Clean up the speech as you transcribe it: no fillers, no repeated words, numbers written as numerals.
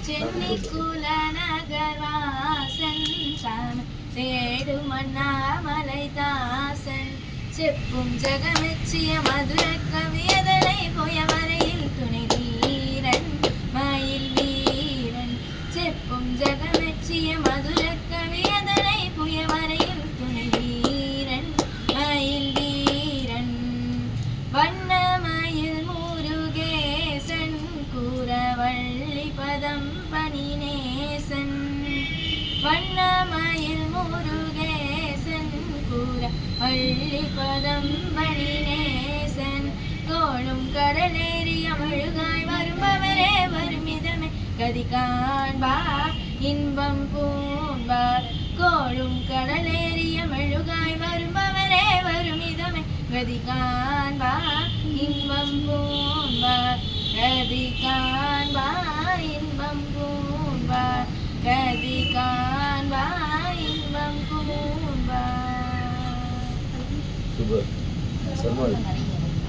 சென்னிக்குல நகர்வாசன் தேடுமண்ணாமலை தாசன் செப்பும் ஜகமெச்சிய மதுர கவியதனை புயவரையில் துணை வீரன் மயில் வீரன் செப்பும் ஜகமெச்சிய மதுர கவியதனை புயவரையில் துணை வீரன் மயில் வீரன் வண்ணமயில் முருகேசன் கூறவள்ளி பதம் பணிநேசன் வண்ணமயில் முருகேசன் கூற வள்ளி பதம் பணிநேசன் கோளும் கடலேறிய மழுகாய் வருபவரே வருமிதமே கதி காண்பார் இன்பம் பூண்பார் கோளும் கடலேறிய மழுகாய் வருபவரே வருமிதமே கதி காண்பார் இன்பம் பூண்பார் கதி காண்பார் இன்பம் பூண்பார் கதி காண்பார் இன்பம் பூண்பார். Super.